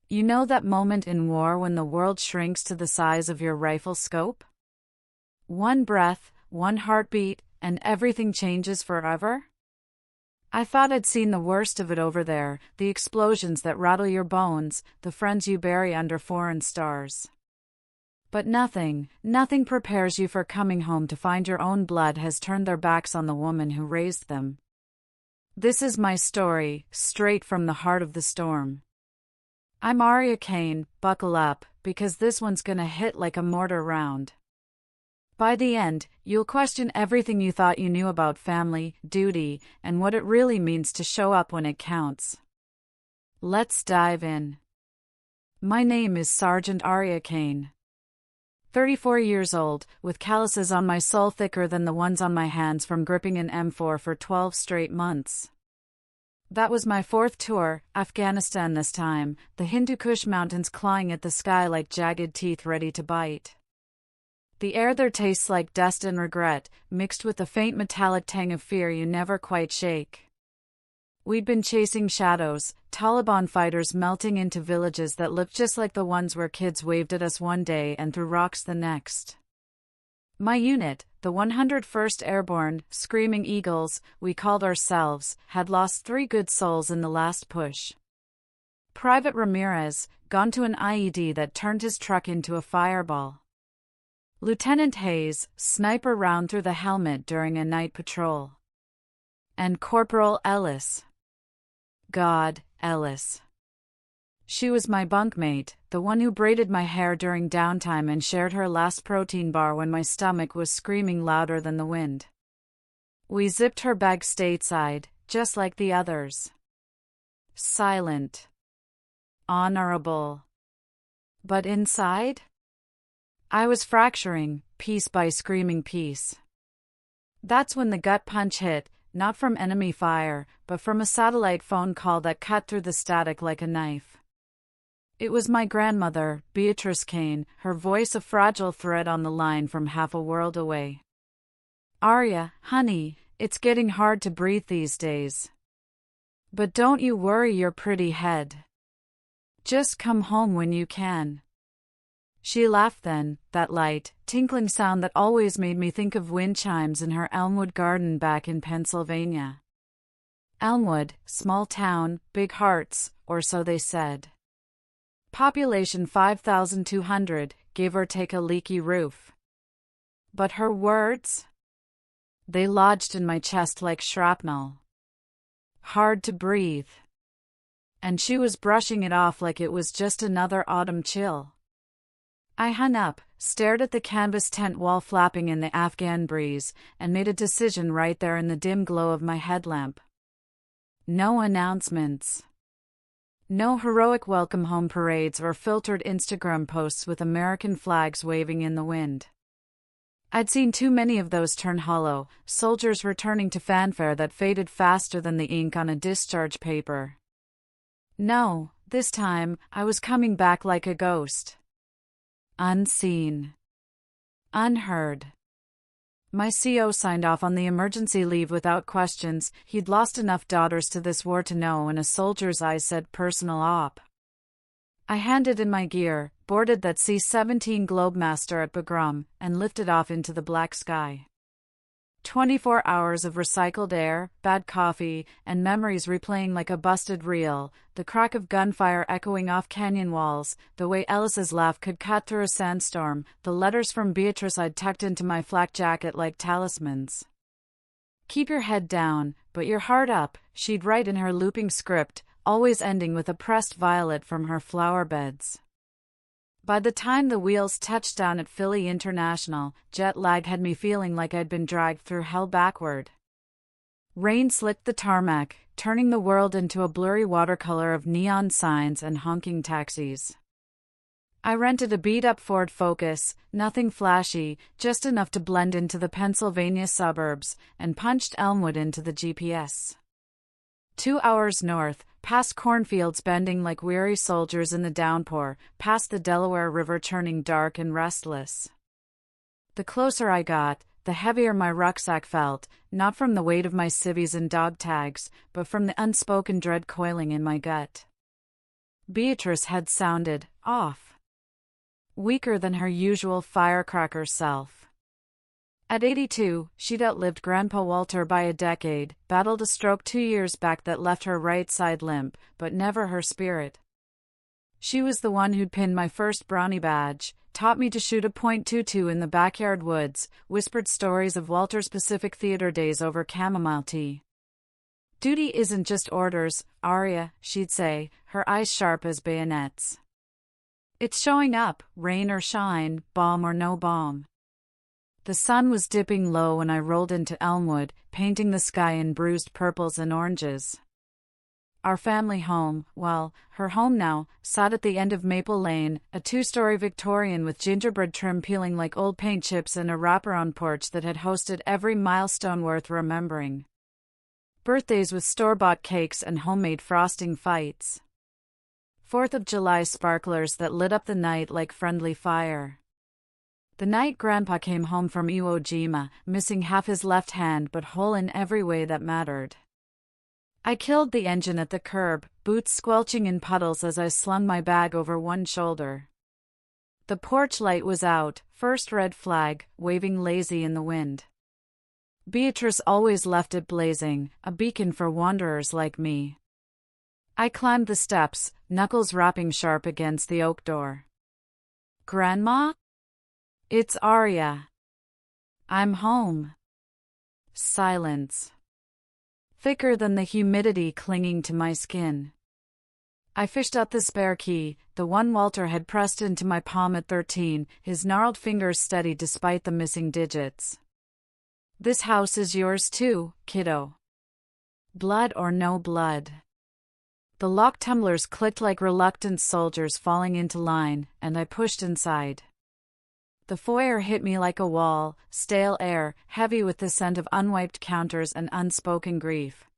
You know that moment in war when the world shrinks to the size of your rifle scope? One breath, one heartbeat, and everything changes forever? I thought I'd seen the worst of it over there, the explosions that rattle your bones, the friends you bury under foreign stars. But nothing prepares you for coming home to find your own blood has turned their backs on the woman who raised them. This is my story, straight from the heart of the storm. I'm Arya Kane, buckle up, because this one's gonna hit like a mortar round. By the end, you'll question everything you thought you knew about family, duty, and what it really means to show up when it counts. Let's dive in. My name is Sergeant Arya Kane. 34 years old, with calluses on my soul thicker than the ones on my hands from gripping an M4 for 12 straight months. That was my fourth tour, Afghanistan this time, the Hindu Kush mountains clawing at the sky like jagged teeth ready to bite. The air there tastes like dust and regret, mixed with the faint metallic tang of fear you never quite shake. We'd been chasing shadows, Taliban fighters melting into villages that looked just like the ones where kids waved at us one day and threw rocks the next. My unit, the 101st Airborne, Screaming Eagles, we called ourselves, had lost 3 good souls in the last push. Private Ramirez, gone to an IED that turned his truck into a fireball. Lieutenant Hayes, sniper round through the helmet during a night patrol. And Corporal Ellis. God, Ellis. She was my bunkmate, the one who braided my hair during downtime and shared her last protein bar when my stomach was screaming louder than the wind. We zipped her bag stateside, just like the others. Silent. Honorable. But inside? I was fracturing, piece by screaming piece. That's when the gut punch hit, not from enemy fire, but from a satellite phone call that cut through the static like a knife. It was my grandmother, Beatrice Kane, her voice a fragile thread on the line from half a world away. Arya, honey, it's getting hard to breathe these days. But don't you worry your pretty head. Just come home when you can. She laughed then, that light, tinkling sound that always made me think of wind chimes in her Elmwood garden back in Pennsylvania. Elmwood, small town, big hearts, or so they said. Population 5,200, give or take a leaky roof. But her words? They lodged in my chest like shrapnel. Hard to breathe. And she was brushing it off like it was just another autumn chill. I hung up, stared at the canvas tent wall flapping in the Afghan breeze, and made a decision right there in the dim glow of my headlamp. No announcements. No heroic welcome home parades or filtered Instagram posts with American flags waving in the wind. I'd seen too many of those turn hollow, soldiers returning to fanfare that faded faster than the ink on a discharge paper. No, this time, I was coming back like a ghost. Unseen. Unheard. My CO signed off on the emergency leave without questions. He'd lost enough daughters to this war to know, and a soldier's eyes said personal op. I handed in my gear, boarded that C-17 Globemaster at Bagram, and lifted off into the black sky. 24 hours of recycled air, bad coffee, and memories replaying like a busted reel, the crack of gunfire echoing off canyon walls, the way Ellis's laugh could cut through a sandstorm, the letters from Beatrice I'd tucked into my flak jacket like talismans. Keep your head down, but your heart up, she'd write in her looping script, always ending with a pressed violet from her flower beds. By the time the wheels touched down at Philly International, jet lag had me feeling like I'd been dragged through hell backward. Rain slicked the tarmac, turning the world into a blurry watercolor of neon signs and honking taxis. I rented a beat-up Ford Focus, nothing flashy, just enough to blend into the Pennsylvania suburbs, and punched Elmwood into the GPS. 2 hours north, past cornfields bending like weary soldiers in the downpour, past the Delaware River turning dark and restless. The closer I got, the heavier my rucksack felt, not from the weight of my civvies and dog tags, but from the unspoken dread coiling in my gut. Beatrice had sounded off, weaker than her usual firecracker self. At 82, she'd outlived Grandpa Walter by a decade, battled a stroke 2 years back that left her right side limp, but never her spirit. She was the one who'd pinned my first brownie badge, taught me to shoot a .22 in the backyard woods, whispered stories of Walter's Pacific Theater days over chamomile tea. "Duty isn't just orders, Arya," she'd say, her eyes sharp as bayonets. "It's showing up, rain or shine, bomb or no bomb." The sun was dipping low when I rolled into Elmwood, painting the sky in bruised purples and oranges. Our family home, well, her home now, sat at the end of Maple Lane, a 2-story Victorian with gingerbread trim peeling like old paint chips and a wraparound porch that had hosted every milestone worth remembering. Birthdays with store-bought cakes and homemade frosting fights. 4th of July sparklers that lit up the night like friendly fire. The night Grandpa came home from Iwo Jima, missing half his left hand but whole in every way that mattered. I killed the engine at the curb, boots squelching in puddles as I slung my bag over one shoulder. The porch light was out, first red flag, waving lazy in the wind. Beatrice always left it blazing, a beacon for wanderers like me. I climbed the steps, knuckles rapping sharp against the oak door. "Grandma? It's Arya. I'm home." Silence. Thicker than the humidity clinging to my skin. I fished out the spare key, the one Walter had pressed into my palm at 13, his gnarled fingers steady despite the missing digits. "This house is yours too, kiddo. Blood or no blood." The lock tumblers clicked like reluctant soldiers falling into line, and I pushed inside. The foyer hit me like a wall, stale air, heavy with the scent of unwiped counters and unspoken grief.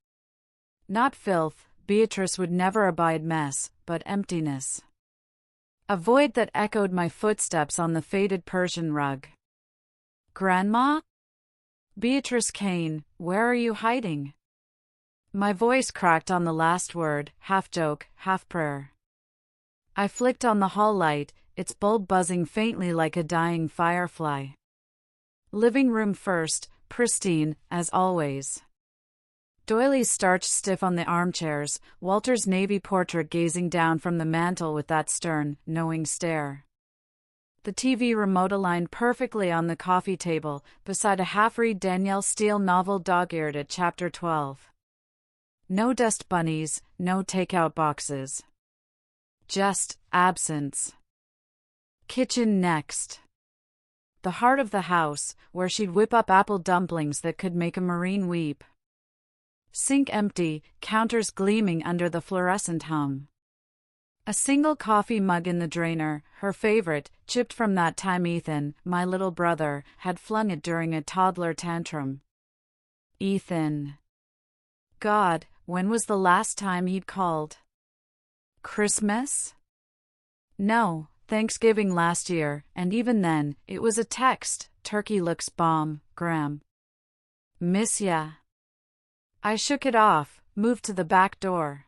Not filth, Beatrice would never abide mess, but emptiness. A void that echoed my footsteps on the faded Persian rug. "Grandma? Beatrice Kane, where are you hiding?" My voice cracked on the last word, half joke, half prayer. I flicked on the hall light, its bulb buzzing faintly like a dying firefly. Living room first, pristine, as always. Doilies starched stiff on the armchairs, Walter's navy portrait gazing down from the mantel with that stern, knowing stare. The TV remote aligned perfectly on the coffee table, beside a half-read Danielle Steele novel dog-eared at chapter 12. No dust bunnies, no takeout boxes. Just absence. Kitchen next. The heart of the house, where she'd whip up apple dumplings that could make a Marine weep. Sink empty, counters gleaming under the fluorescent hum. A single coffee mug in the drainer, her favorite, chipped from that time Ethan, my little brother, had flung it during a toddler tantrum. Ethan. God, when was the last time he'd called? Christmas? No. Thanksgiving last year, and even then, it was a text, "Turkey looks bomb, Gram. Miss ya." I shook it off, moved to the back door.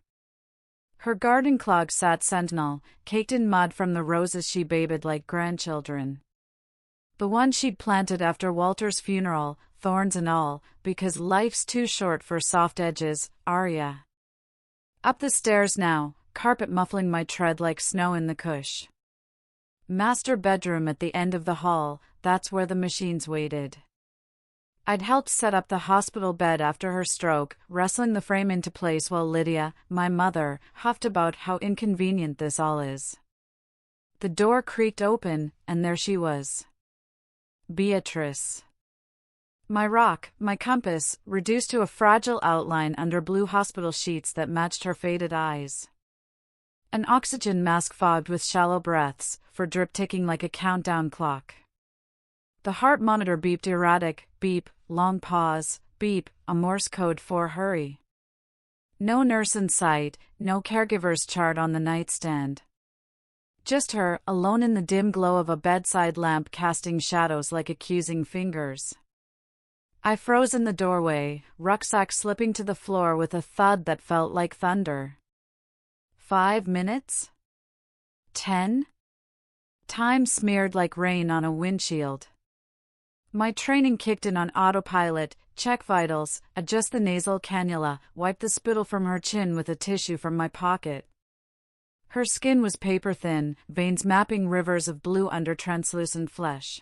Her garden clog sat sentinel, caked in mud from the roses she babbied like grandchildren. The one she'd planted after Walter's funeral, thorns and all, because life's too short for soft edges, Arya. Up the stairs now, carpet muffling my tread like snow in the cush. Master bedroom at the end of the hall, that's where the machines waited. I'd helped set up the hospital bed after her stroke, wrestling the frame into place while Lydia, my mother, huffed about how inconvenient this all is. The door creaked open, and there she was. Beatrice. My rock, my compass, reduced to a fragile outline under blue hospital sheets that matched her faded eyes. An oxygen mask fogged with shallow breaths, for drip ticking like a countdown clock. The heart monitor beeped erratic, beep, long pause, beep, a Morse code for hurry. No nurse in sight, no caregiver's chart on the nightstand. Just her, alone in the dim glow of a bedside lamp casting shadows like accusing fingers. I froze in the doorway, rucksack slipping to the floor with a thud that felt like thunder. 5 minutes? 10? Time smeared like rain on a windshield. My training kicked in on autopilot, check vitals, adjust the nasal cannula, wipe the spittle from her chin with a tissue from my pocket. Her skin was paper thin, veins mapping rivers of blue under translucent flesh.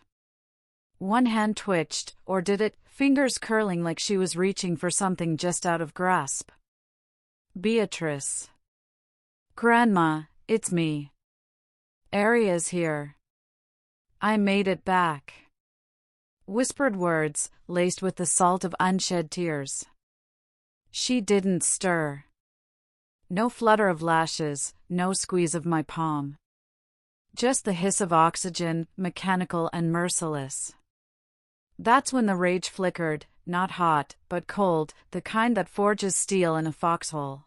One hand twitched, or did it, fingers curling like she was reaching for something just out of grasp. Beatrice. Grandma, it's me. Aria's here. I made it back. Whispered words, laced with the salt of unshed tears. She didn't stir. No flutter of lashes, no squeeze of my palm. Just the hiss of oxygen, mechanical and merciless. That's when the rage flickered, not hot, but cold, the kind that forges steel in a foxhole.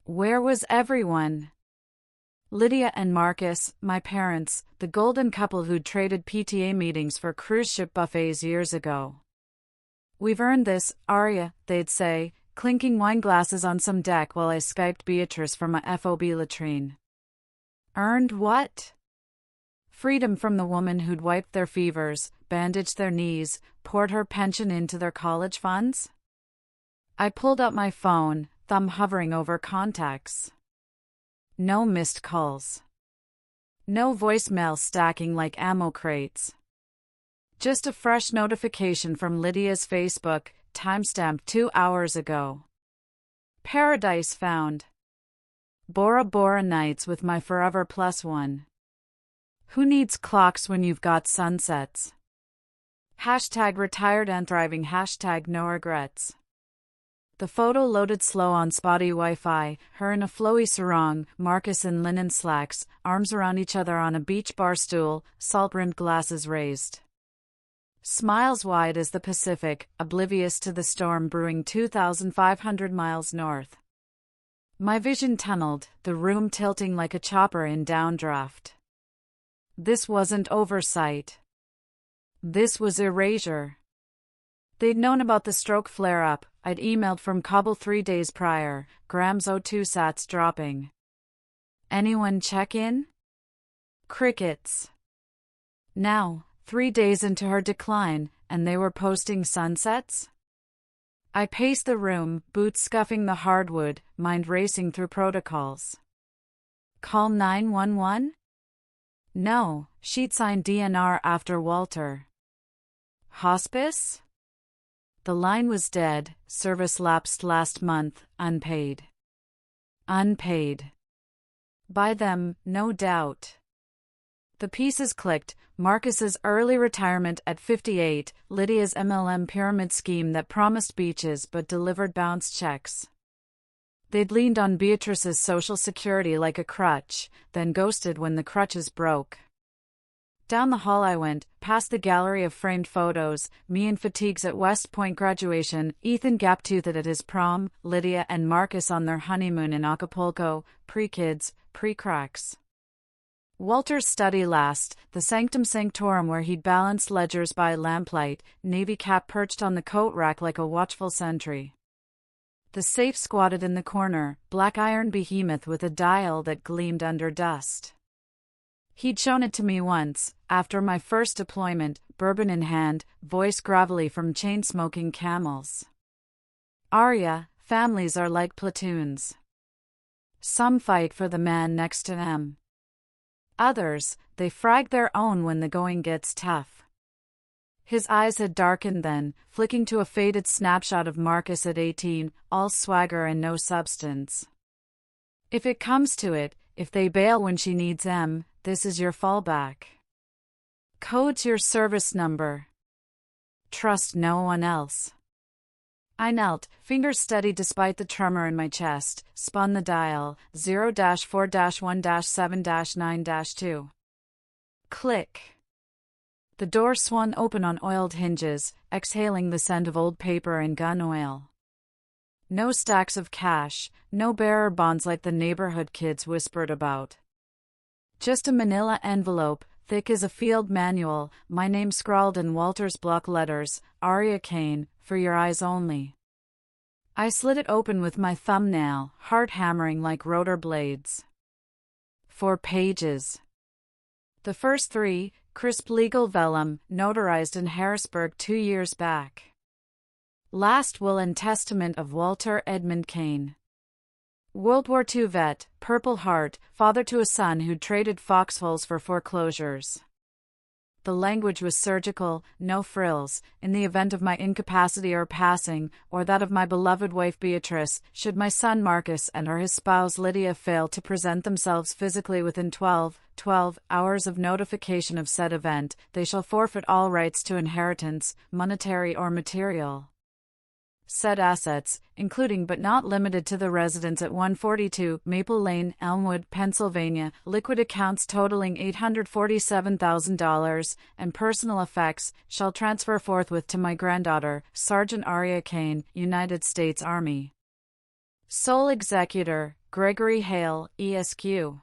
Where was everyone? Lydia and Marcus, my parents, the golden couple who'd traded PTA meetings for cruise ship buffets years ago. We've earned this, Aria, they'd say, clinking wine glasses on some deck while I Skyped Beatrice from my FOB latrine. Earned what? Freedom from the woman who'd wiped their fevers, bandaged their knees, poured her pension into their college funds? I pulled out my phone, thumb hovering over contacts. No missed calls. No voicemail stacking like ammo crates. Just a fresh notification from Lydia's Facebook, timestamped 2 hours ago. Paradise found. Bora Bora nights with my forever plus one. Who needs clocks when you've got sunsets? Hashtag retired and thriving, hashtag no regrets. The photo loaded slow on spotty Wi-Fi, her in a flowy sarong, Marcus in linen slacks, arms around each other on a beach bar stool, salt-rimmed glasses raised. Smiles wide as the Pacific, oblivious to the storm brewing 2,500 miles north. My vision tunneled, the room tilting like a chopper in downdraft. This wasn't oversight. This was erasure. They'd known about the stroke flare-up. I'd emailed from Kabul 3 days prior, grams O2 sats dropping. Anyone check in? Crickets. Now, 3 days into her decline, and they were posting sunsets? I paced the room, boots scuffing the hardwood, mind racing through protocols. Call 911? No, she'd signed DNR after Walter. Hospice? The line was dead, service lapsed last month, unpaid. Unpaid. By them, no doubt. The pieces clicked, Marcus's early retirement at 58, Lydia's MLM pyramid scheme that promised beaches but delivered bounce checks. They'd leaned on Beatrice's social security like a crutch, then ghosted when the crutches broke. Down the hall I went, past the gallery of framed photos, me in fatigues at West Point graduation, Ethan gap-toothed at his prom, Lydia and Marcus on their honeymoon in Acapulco, pre-kids, pre-cracks. Walter's study last, the sanctum sanctorum where he'd balanced ledgers by lamplight, navy cap perched on the coat rack like a watchful sentry. The safe squatted in the corner, black iron behemoth with a dial that gleamed under dust. He'd shown it to me once, after my first deployment, bourbon in hand, voice gravelly from chain-smoking camels. Aria, families are like platoons. Some fight for the man next to them. Others, they frag their own when the going gets tough. His eyes had darkened then, flicking to a faded snapshot of Marcus at 18, all swagger and no substance. If it comes to it, if they bail when she needs them, this is your fallback. Code's your service number. Trust no one else. I knelt, fingers steady despite the tremor in my chest, spun the dial, 0-4-1-7-9-2. Click. The door swung open on oiled hinges, exhaling the scent of old paper and gun oil. No stacks of cash, no bearer bonds like the neighborhood kids whispered about. Just a manila envelope, thick as a field manual, my name scrawled in Walter's block letters, Aria Kane, for your eyes only. I slid it open with my thumbnail, heart hammering like rotor blades. 4 pages. The first 3, crisp legal vellum, notarized in Harrisburg 2 years back. Last will and testament of Walter Edmund Kane. World War II vet, Purple Heart, father to a son who'd traded foxholes for foreclosures. The language was surgical, no frills. In the event of my incapacity or passing, or that of my beloved wife Beatrice, should my son Marcus and/or his spouse Lydia fail to present themselves physically within 12 hours of notification of said event, they shall forfeit all rights to inheritance, monetary or material. Said assets, including but not limited to the residence at 142 Maple Lane, Elmwood, Pennsylvania, liquid accounts totaling $847,000, and personal effects, shall transfer forthwith to my granddaughter, Sergeant Aria Kane, United States Army. Sole executor, Gregory Hale, ESQ.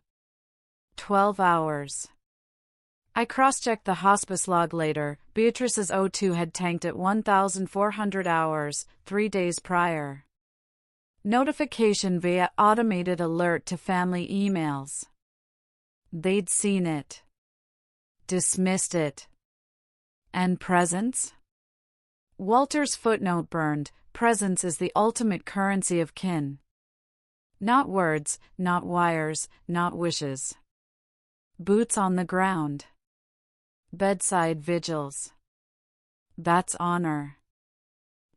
12 hours. I cross-checked the hospice log later. Beatrice's O2 had tanked at 1,400 hours, 3 days prior. Notification via automated alert to family emails. They'd seen it. Dismissed it. And presence? Walter's footnote burned. Presence is the ultimate currency of kin. Not words, not wires, not wishes. Boots on the ground. Bedside vigils. That's honor.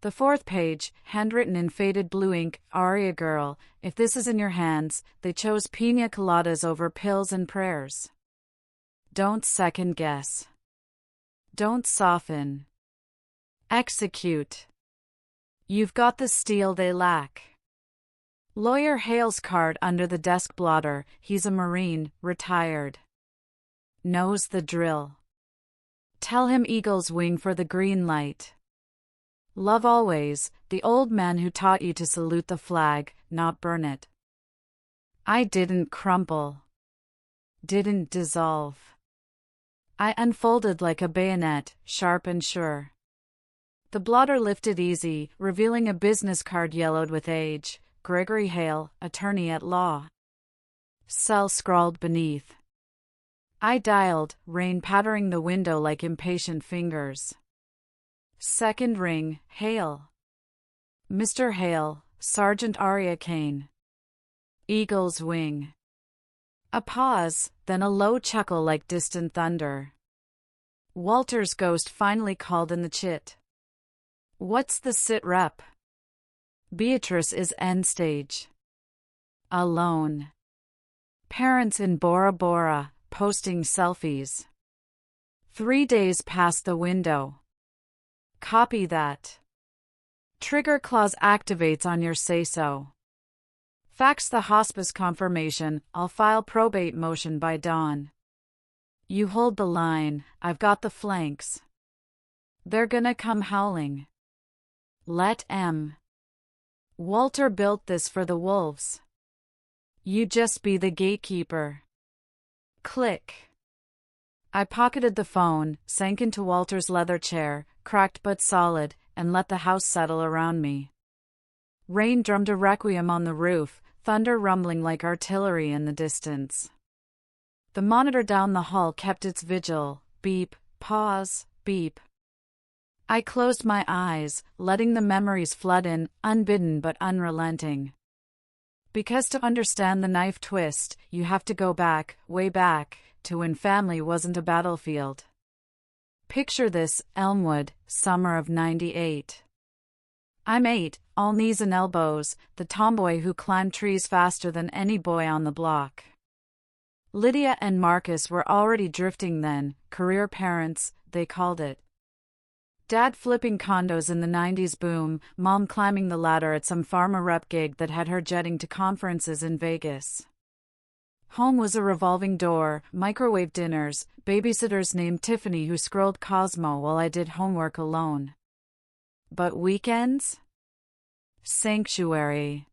The 4th page, handwritten in faded blue ink, Aria girl, if this is in your hands, they chose pina coladas over pills and prayers. Don't second guess. Don't soften. Execute. You've got the steel they lack. Lawyer Hale's card under the desk blotter, he's a Marine, retired. Knows the drill. Tell him eagles wing for the green light. Love always, the old man who taught you to salute the flag, not burn it. I didn't crumple. Didn't dissolve. I unfolded like a bayonet, sharp and sure. The blotter lifted easy, revealing a business card yellowed with age. Gregory Hale, attorney at law. Cell scrawled beneath. I dialed, rain pattering the window like impatient fingers. Second ring, Hale. Mr. Hale, Sergeant Aria Kane. Eagle's wing. A pause, then a low chuckle like distant thunder. Walter's ghost finally called in the chit. What's the sit rep? Beatrice is end stage. Alone. Parents in Bora Bora, posting selfies. 3 days past the window. Copy that. Trigger clause activates on your say-so. Fax the hospice confirmation, I'll file probate motion by dawn. You hold the line, I've got the flanks. They're gonna come howling. Let M. Walter built this for the wolves. You just be the gatekeeper. Click. I pocketed the phone, sank into Walter's leather chair, cracked but solid, and let the house settle around me. Rain drummed a requiem on the roof, thunder rumbling like artillery in the distance. The monitor down the hall kept its vigil. Beep, pause, beep. I closed my eyes, letting the memories flood in, unbidden but unrelenting. Because to understand the knife twist, you have to go back, way back, to when family wasn't a battlefield. Picture this, Elmwood, summer of '98. I'm 8, all knees and elbows, the tomboy who climbed trees faster than any boy on the block. Lydia and Marcus were already drifting then, career parents, they called it. Dad flipping condos in the '90s boom, Mom climbing the ladder at some pharma rep gig that had her jetting to conferences in Vegas. Home was a revolving door, microwave dinners, babysitters named Tiffany who scrolled Cosmo while I did homework alone. But weekends? Sanctuary.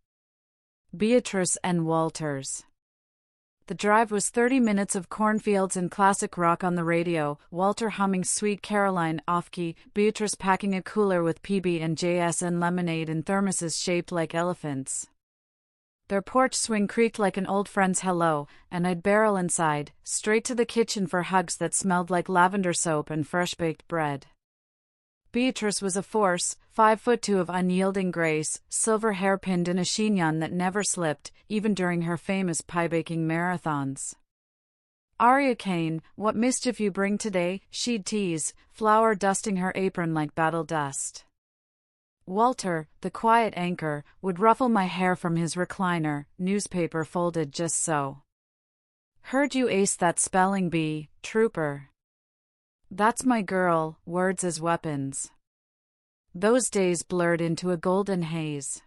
Beatrice and Walters. The drive was 30 minutes of cornfields and classic rock on the radio, Walter humming Sweet Caroline off-key, Beatrice packing a cooler with PB&Js and lemonade in thermoses shaped like elephants. Their porch swing creaked like an old friend's hello, and I'd barrel inside, straight to the kitchen for hugs that smelled like lavender soap and fresh-baked bread. Beatrice was a force, 5'2" of unyielding grace, silver hair pinned in a chignon that never slipped, even during her famous pie-baking marathons. "Aria Kane, what mischief you bring today?" she'd tease, flour dusting her apron like battle dust. Walter, the quiet anchor, would ruffle my hair from his recliner, newspaper folded just so. "Heard you aced that spelling bee, trooper." "That's my girl," words as weapons. Those days blurred into a golden haze.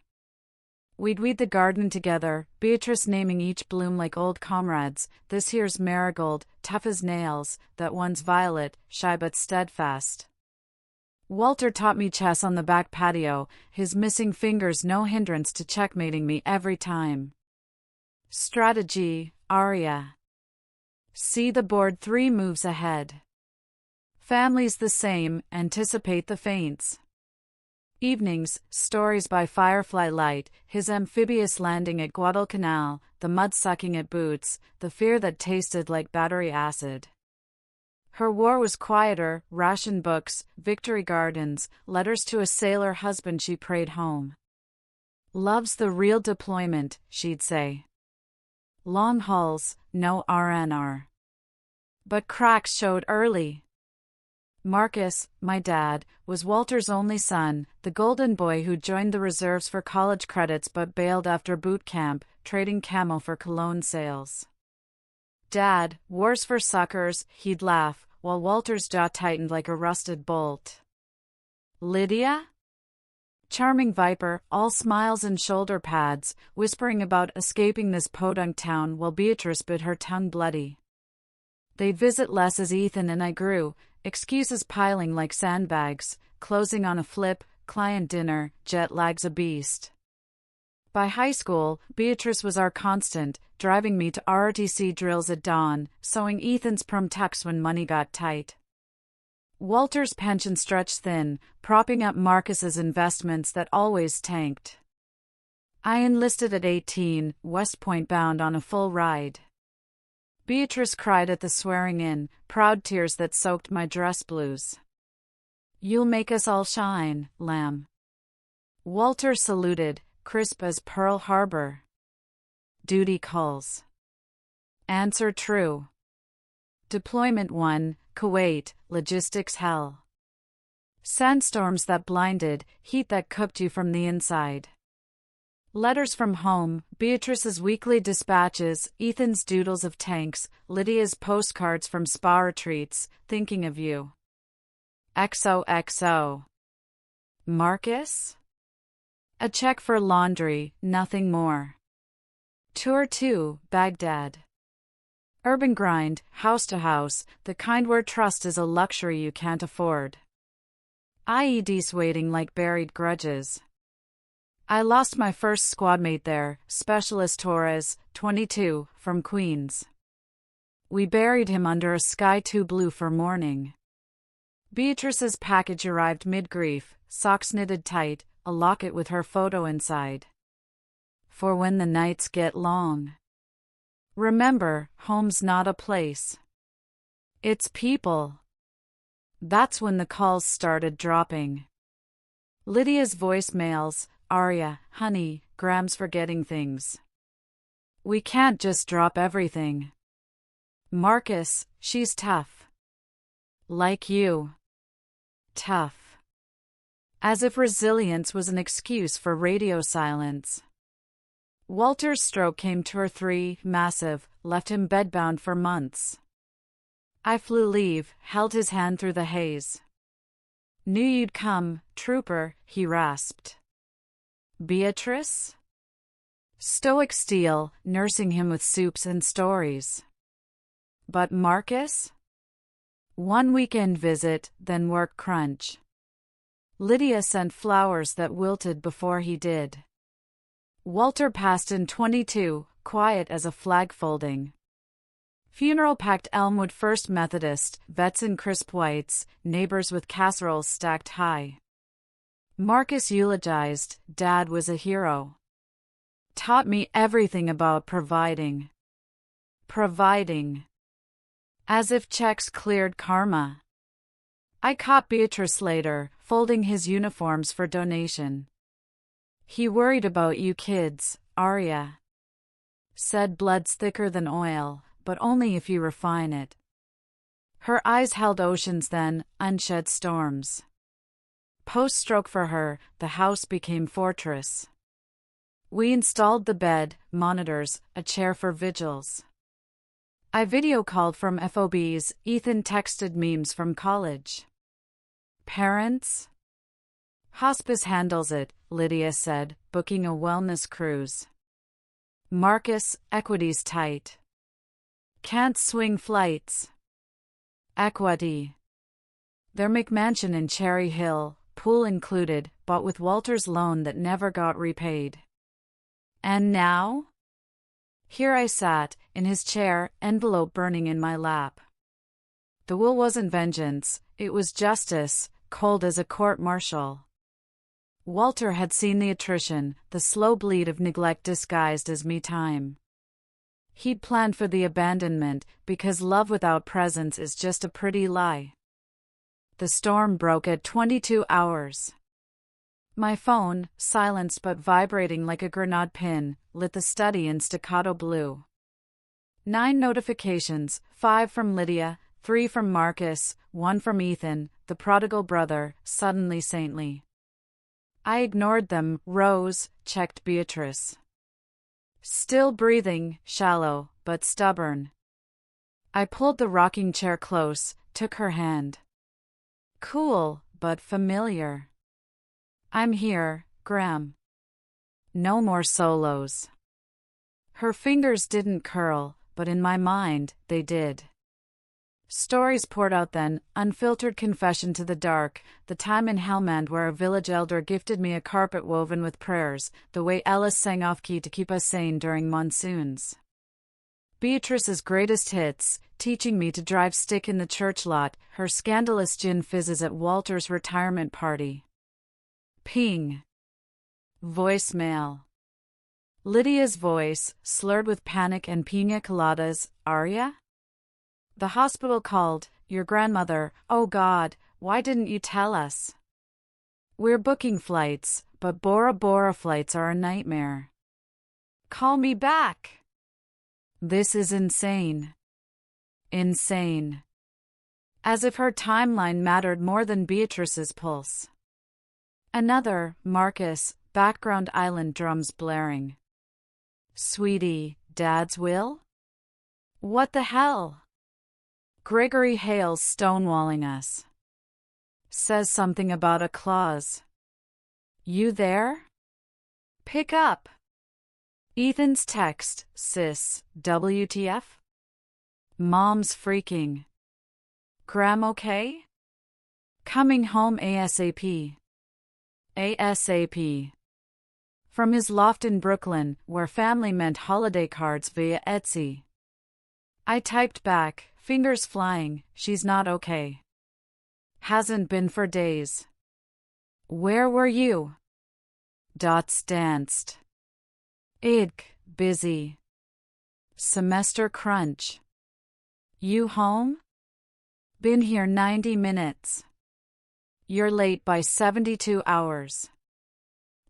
We'd weed the garden together, Beatrice naming each bloom like old comrades. "This here's marigold, tough as nails, that one's violet, shy but steadfast." Walter taught me chess on the back patio, his missing fingers no hindrance to checkmating me every time. Strategy, Aria. See the board 3 moves ahead. Family's the same, anticipate the feints. Evenings, stories by firefly light, his amphibious landing at Guadalcanal, the mud sucking at boots, the fear that tasted like battery acid. Her war was quieter, ration books, victory gardens, letters to a sailor husband she prayed home. "Love's the real deployment," she'd say. Long hauls, no RNR. But cracks showed early. Marcus, my dad, was Walter's only son, the golden boy who joined the reserves for college credits but bailed after boot camp, trading camo for cologne sales. "Dad, wars for suckers," he'd laugh, while Walter's jaw tightened like a rusted bolt. "Lydia?" Charming viper, all smiles and shoulder pads, whispering about escaping this podunk town while Beatrice bit her tongue bloody. They'd visit less as Ethan and I grew, excuses piling like sandbags, closing on a flip, client dinner, jet lag's a beast. By high school, Beatrice was our constant, driving me to ROTC drills at dawn, sewing Ethan's prom tucks when money got tight. Walter's pension stretched thin, propping up Marcus's investments that always tanked. I enlisted at 18, West Point bound on a full ride. Beatrice cried at the swearing-in, proud tears that soaked my dress blues. "You'll make us all shine, lamb." Walter saluted, crisp as Pearl Harbor. "Duty calls." Answer true. Deployment 1, Kuwait, logistics hell. Sandstorms that blinded, heat that cooked you from the inside. Letters from home, Beatrice's weekly dispatches, Ethan's doodles of tanks, Lydia's postcards from spa retreats, thinking of you. XOXO. Marcus? A check for laundry, nothing more. Tour 2, Baghdad. Urban grind, house to house, the kind where trust is a luxury you can't afford. IEDs waiting like buried grudges. I lost my first squadmate there, Specialist Torres, 22, from Queens. We buried him under a sky too blue for mourning. Beatrice's package arrived mid-grief, socks knitted tight, a locket with her photo inside. For when the nights get long. Remember, home's not a place. It's people. That's when the calls started dropping. Lydia's voicemails, "Aria, honey, Graham's forgetting things. We can't just drop everything." Marcus, she's tough. Like you. Tough. As if resilience was an excuse for radio silence. Walter's stroke came tour 3, massive, left him bedbound for months. I flew leave, held his hand through the haze. "Knew you'd come, trooper," he rasped. Beatrice? Stoic steel, nursing him with soups and stories. But Marcus? One weekend visit, then work crunch. Lydia sent flowers that wilted before he did. Walter passed in 22, quiet as a flag folding. Funeral packed Elmwood First Methodist, vets in crisp whites, neighbors with casseroles stacked high. Marcus eulogized, "Dad was a hero. Taught me everything about providing. Providing. As if checks cleared karma." I caught Beatrice later, folding his uniforms for donation. "He worried about you kids, Arya. Said blood's thicker than oil, but only if you refine it." Her eyes held oceans then, unshed storms. Post-stroke for her, the house became fortress. We installed the bed, monitors, a chair for vigils. I video called from FOBs, Ethan texted memes from college. Parents? Hospice handles it, Lydia said, booking a wellness cruise. Marcus, equity's tight. Can't swing flights. Equity. Their McMansion in Cherry Hill, pool included, bought with Walter's loan that never got repaid. And now? Here I sat, in his chair, envelope burning in my lap. The will wasn't vengeance, it was justice, cold as a court-martial. Walter had seen the attrition, the slow bleed of neglect disguised as me time. He'd planned for the abandonment, because love without presence is just a pretty lie. The storm broke at 22 hours. My phone, silenced but vibrating like a grenade pin, lit the study in staccato blue. 9 notifications, 5 from Lydia, 3 from Marcus, 1 from Ethan, the prodigal brother, suddenly saintly. I ignored them, rose, checked Beatrice. Still breathing, shallow, but stubborn. I pulled the rocking chair close, took her hand. Cool, but familiar. I'm here, Graham. No more solos. Her fingers didn't curl, but in my mind, they did. Stories poured out then, unfiltered confession to the dark, the time in Helmand where a village elder gifted me a carpet woven with prayers, the way Ellis sang off-key to keep us sane during monsoons. Beatrice's greatest hits, teaching me to drive stick in the church lot, her scandalous gin fizzes at Walter's retirement party. Ping. Voicemail. Lydia's voice, slurred with panic and piña coladas, Arya? The hospital called, your grandmother, oh God, why didn't you tell us? We're booking flights, but Bora Bora flights are a nightmare. Call me back. This is insane. Insane. As if her timeline mattered more than Beatrice's pulse. Another, Marcus, background island drums blaring. Sweetie, Dad's will? What the hell? Gregory Hale's stonewalling us. Says something about a clause. You there? Pick up. Ethan's text, sis, WTF? Mom's freaking. Graham okay? Coming home ASAP. ASAP. From his loft in Brooklyn, where family meant holiday cards via Etsy. I typed back, fingers flying, she's not okay. Hasn't been for days. Where were you? Dots danced. Ick, busy. Semester crunch. You home? Been here 90 minutes. You're late by 72 hours.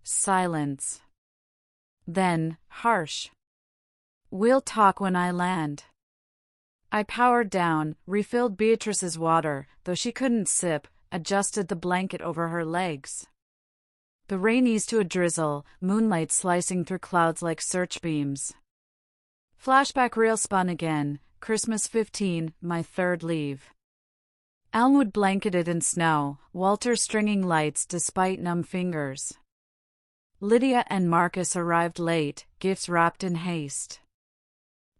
Silence. Then, harsh. We'll talk when I land. I powered down, refilled Beatrice's water, though she couldn't sip, adjusted the blanket over her legs. The rain eased to a drizzle, moonlight slicing through clouds like search beams. Flashback reel spun again, Christmas 15, my third leave. Elmwood blanketed in snow, Walter stringing lights despite numb fingers. Lydia and Marcus arrived late, gifts wrapped in haste.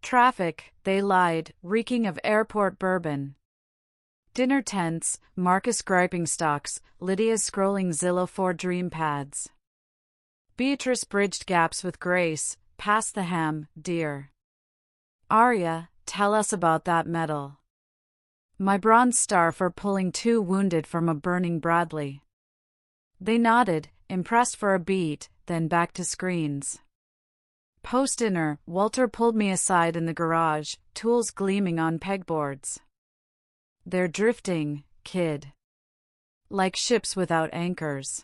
Traffic, they lied, reeking of airport bourbon. Dinner tense, Marcus griping stocks, Lydia scrolling Zillow for dream pads. Beatrice bridged gaps with grace, pass the ham, dear. Arya, tell us about that medal. My Bronze Star for pulling 2 wounded from a burning Bradley. They nodded, impressed for a beat, then back to screens. Post-dinner, Walter pulled me aside in the garage, tools gleaming on pegboards. They're drifting, kid. Like ships without anchors.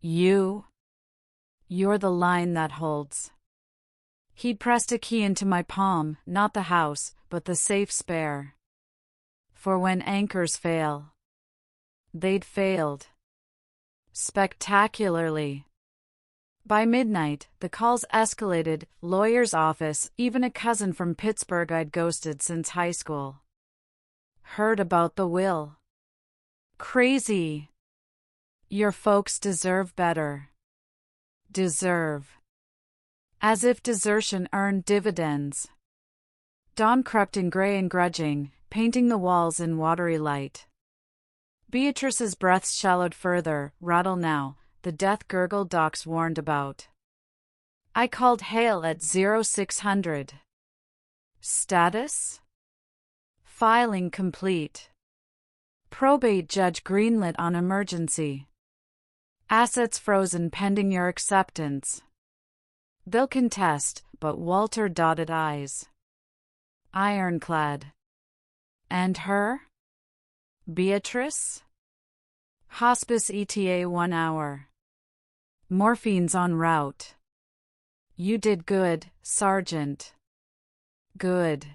You're the line that holds. He'd pressed a key into my palm, not the house, but the safe spare. For when anchors fail. They'd failed. Spectacularly. By midnight, the calls escalated, lawyer's office, even a cousin from Pittsburgh I'd ghosted since high school. Heard about the will. Crazy. Your folks deserve better. Deserve. As if desertion earned dividends. Dawn crept in gray and grudging, painting the walls in watery light. Beatrice's breath shallowed further, rattle now, the death gurgle docs warned about. I called Hale at 0600. Status? Filing complete. Probate judge greenlit on emergency. Assets frozen pending your acceptance. They'll contest, but Walter dotted eyes. Ironclad. And her? Beatrice? Hospice ETA 1 hour. Morphine's en route. You did good, Sergeant. Good.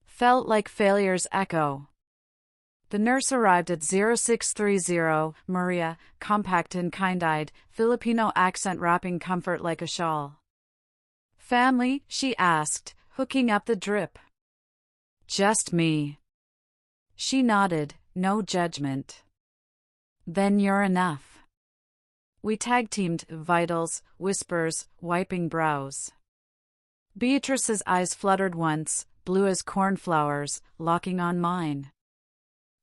Felt like failure's echo. The nurse arrived at 0630, Maria, compact and kind-eyed, Filipino accent wrapping comfort like a shawl. Family? She asked, hooking up the drip. Just me. She nodded, no judgment. Then you're enough. We tag-teamed, vitals, whispers, wiping brows. Beatrice's eyes fluttered once, blue as cornflowers, locking on mine.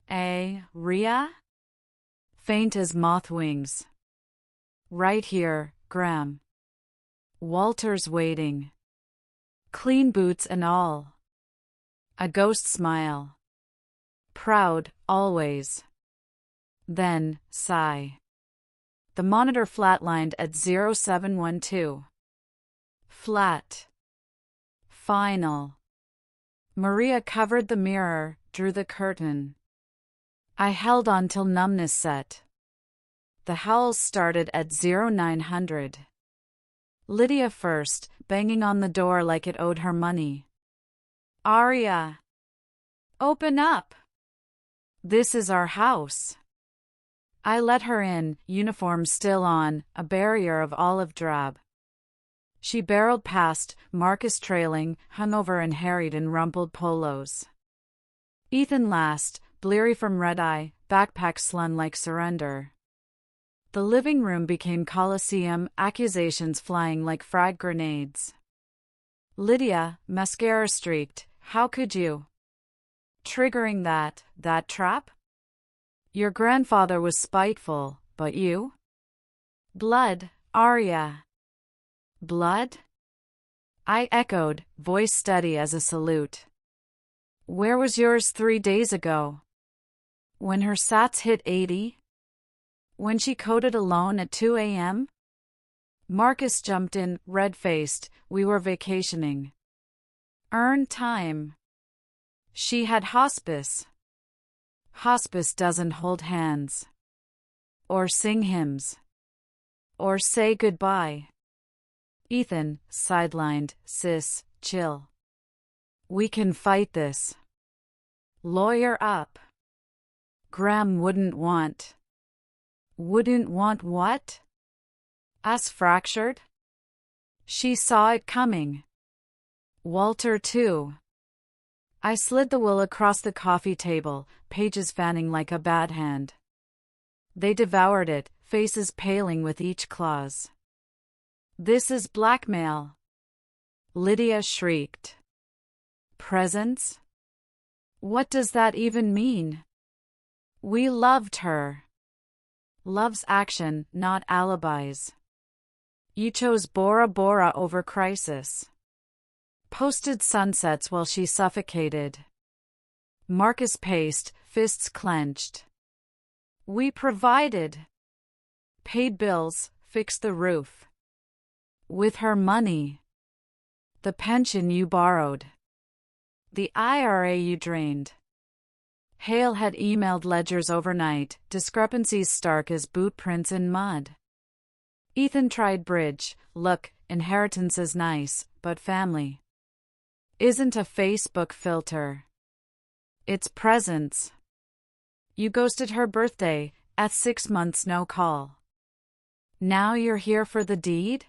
Ria? Faint as moth wings. Right here, Graham. Walter's waiting. Clean boots and all. A ghost smile. Proud, always. Then, sigh. The monitor flatlined at 0712. Flat. Final. Maria covered the mirror, drew the curtain. I held on till numbness set. The howls started at 0900. Lydia first, banging on the door like it owed her money. Aria. Open up. This is our house. I let her in, uniform still on, a barrier of olive drab. She barreled past, Marcus trailing, hungover and harried in rumpled polos. Ethan last, bleary from red-eye, backpack slung like surrender. The living room became Coliseum, accusations flying like frag grenades. Lydia, mascara streaked, how could you? Triggering that trap? Your grandfather was spiteful, but you? Blood, Aria. Blood? I echoed, voice steady as a salute. Where was yours 3 days ago? When her sats hit 80? When she coded alone at 2 a.m.? Marcus jumped in, red-faced, we were vacationing. Earned time. She had hospice. Hospice doesn't hold hands. Or sing hymns. Or say goodbye. Ethan, sidelined, sis, chill. We can fight this. Lawyer up. Graham wouldn't want. Wouldn't want what? Us fractured? She saw it coming. Walter too. I slid the will across the coffee table, pages fanning like a bad hand. They devoured it, faces paling with each clause. This is blackmail. Lydia shrieked. Presents? What does that even mean? We loved her. Love's action, not alibis. You chose Bora Bora over crisis. Posted sunsets while she suffocated. Marcus paced, fists clenched. We provided. Paid bills, fixed the roof. With her money. The pension you borrowed. The IRA you drained. Hale had emailed ledgers overnight, discrepancies stark as boot prints in mud. Ethan tried bridge. Look, inheritance is nice, but family isn't a Facebook filter. It's presence. You ghosted her birthday, at 6 months no call. Now you're here for the deed?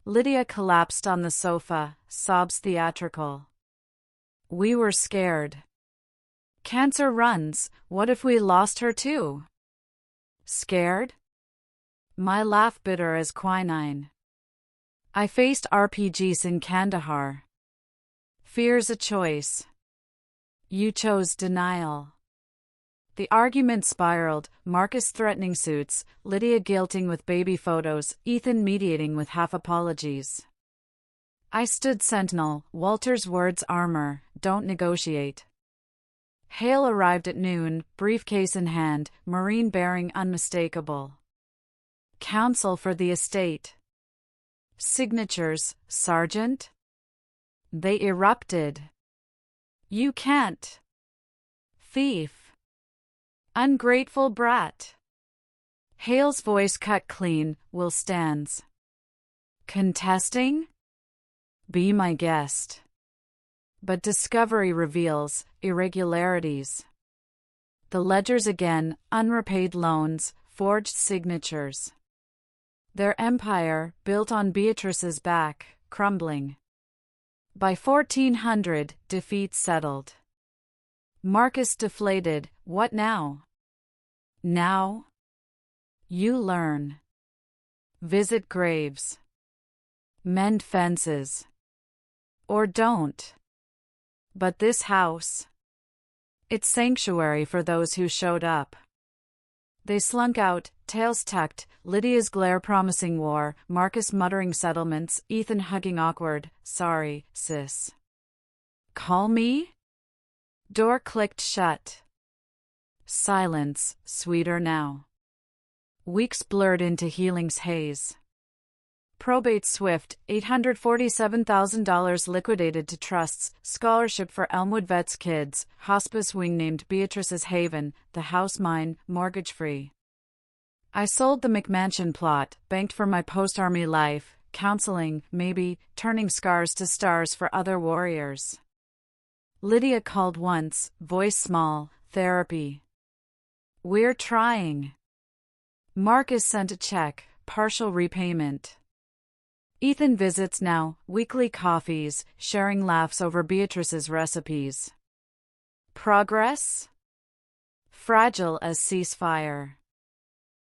Lydia collapsed on the sofa, sobs theatrical. We were scared. Cancer runs, what if we lost her too? Scared? My laugh bitter as quinine. I faced RPGs in Kandahar. Fear's a choice. You chose denial. The argument spiraled, Marcus threatening suits, Lydia guilting with baby photos, Ethan mediating with half apologies. I stood sentinel, Walter's words armor, don't negotiate. Hale arrived at noon, briefcase in hand, marine bearing unmistakable. Counsel for the estate. Signatures, Sergeant? They erupted. You can't. Thief. Ungrateful brat. Hale's voice cut clean, Will stands. Contesting? Be my guest. But discovery reveals irregularities. The ledgers again, unrepaid loans, forged signatures. Their empire, built on Beatrice's back, crumbling. By 1400, defeat settled. Marcus deflated, what now? Now? You learn. Visit graves. Mend fences. Or don't. But this house. It's sanctuary for those who showed up. They slunk out, tails tucked, Lydia's glare promising war, Marcus muttering settlements, Ethan hugging awkward, sorry, sis. Call me? Door clicked shut. Silence, sweeter now. Weeks blurred into healing's haze. Probate swift, $847,000 liquidated to trusts, scholarship for Elmwood Vets kids, hospice wing named Beatrice's Haven, the house mine, mortgage-free. I sold the McMansion plot, banked for my post-army life, counseling, maybe, turning scars to stars for other warriors. Lydia called once, voice small, therapy. We're trying. Marcus sent a check, partial repayment. Ethan visits now, weekly coffees, sharing laughs over Beatrice's recipes. Progress? Fragile as ceasefire.